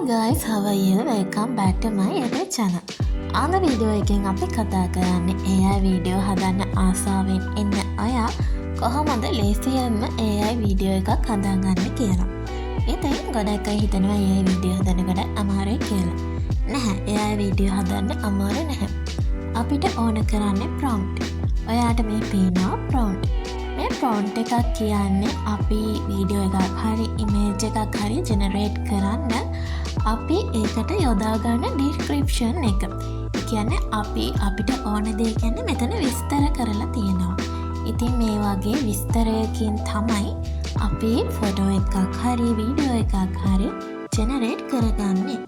guys, how are you? Welcome back to my YouTube channel. On the video එකෙන් අපි කතා කරන්නේ AI video හදන්න ආසාවෙන් ඉන්න අය කොහොමද ලේසියෙන්ම AI video එකක් හදාගන්නේ කියලා. ඉතින් ගොඩක් අය හිතනවා AI video හදනකොට අමාරුයි කියලා. නැහැ, AI video හදන්න අමාරු නැහැ. අපිට ඕන කරන්නේ prompt. ඔයාට මේ පේනවා prompt. මේ prompt එකක් කියන්නේ අපි වීඩියෝ එකක් හරි image එකක් හරි generate කරන්න අපි ඒකට යොදා ගන්න description එක. ඒ කියන්නේ අපිට ඕන දේ කියන්නේ මෙතන විස්තර කරලා තියෙනවා. ඉතින් මේ වගේ විස්තරයකින් තමයි අපි ෆොටෝ එකක් හරි වීඩියෝ එකක් හරි generate කරගන්නේ.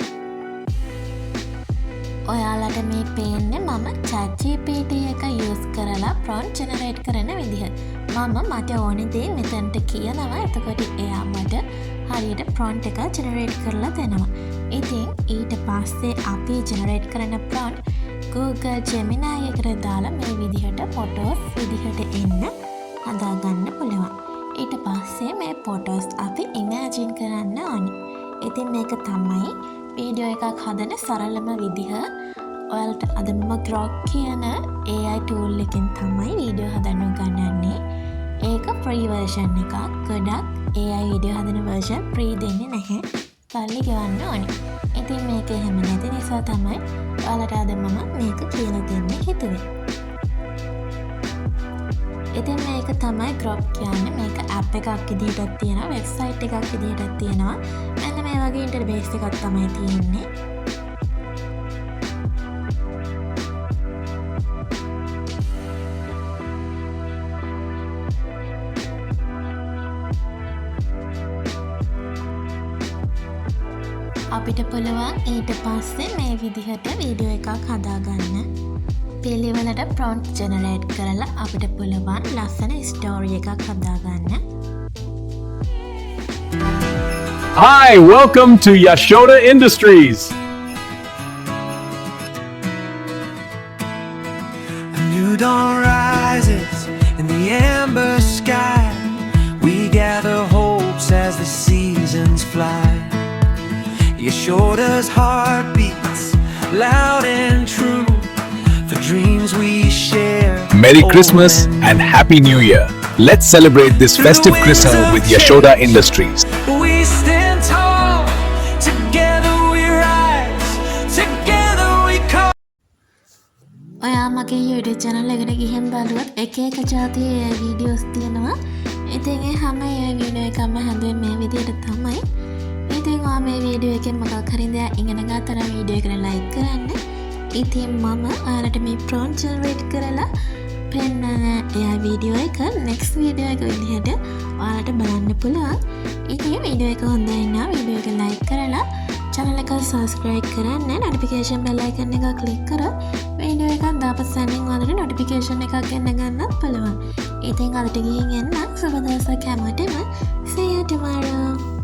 ඔයාලට මේ පේන්නේ මම ChatGPT එක use කරලා prompt generate කරන විදිහ. මට ඕන දේ මෙතනට කියනවා. එතකොට එයා මට හරියට prompt එක generate කරලා දෙනවා. ඉතින් ඊට පස්සේ අපි generate කරන prompt Google Gemini එකට දාලා මේ විදිහට photos විදිහට එන්න හදාගන්න පුළුවන්. ඊට පස්සේ මේ photos අපි imagine කරන්න ඕනේ. ඉතින් මේක තමයි වීඩියෝ එකක් හදන සරලම විදිහ. ඔයාලට අද මම Grok කියන AI tool එකෙන් තමයි වීඩියෝ හදන්න උගන්වන්නේ. ඒක free version එකක්. ගොඩක් AI වීඩියෝ හදන version free දෙන්නේ නැහැ. සල්ලි ගෙවන්න ඕනේ. ඉතින් මේක එහෙම නැති නිසා තමයි ඔයාලට අද මම මේක කියලා දෙන්න හිතුවේ. ඉතින් මේක තමයි Grok කියන්නේ. මේක app එකක් විදිහටත් තියෙනවා, website එකක් විදිහටත් තියෙනවා. මෙන්න මේ වගේ interface එකක් තමයි තියෙන්නේ. අපිට පුළුවන් ඊට පස්සේ මේ විදිහට වීඩියෝ එකක් හදාගන්න. පිළිවෙලට prompt generate කරලා අපිට පුළුවන් ලස්සන story එකක් හදාගන්න. Hi, welcome to Yashoda Industries. A new dawn rises in the amber sky. We gather hopes as the seasons fly. Yashoda's heart beats loud and true for dreams we share. Merry Christmas and Happy New Year. Let's celebrate this festive Christmas with Yashoda Industries. We stand tall, together we rise, together we come. ඔයා මගේ YouTube channel එකට ගිහින් බලුවොත් එක එක જાතියේ videos තියෙනවා. ඉතින් ඒ හැම video එකක්ම හැදුවේ මේ විදිහට තමයි. ඉතින් ඔයා මේ වීඩියෝ එකෙන් මොකක් හරි දෙයක් ඉගෙන ගත්තා නම් වීඩියෝ එකට ලයික් කරන්න. ඉතින් මම ඔයාලට මේ prompt generate කරලා පෙන්නන එයා වීඩියෝ එක next වීඩියෝ එක විදිහට ඔයාලට බලන්න පුළුවන්. ඉතින් වීඩියෝ එක හොඳයි නම් වීඩියෝ එක ලයික් කරලා channel එක subscribe කරන්න, notification bell icon එක click කරලා වීඩියෝ එකක් දාපු සැනින් ඔයාලට notification එකක් එන්න ගන්නත් පුළුවන්. ඉතින් අදට ගිහින් එන්න සුබ දවසක් හැමෝටම. See you tomorrow.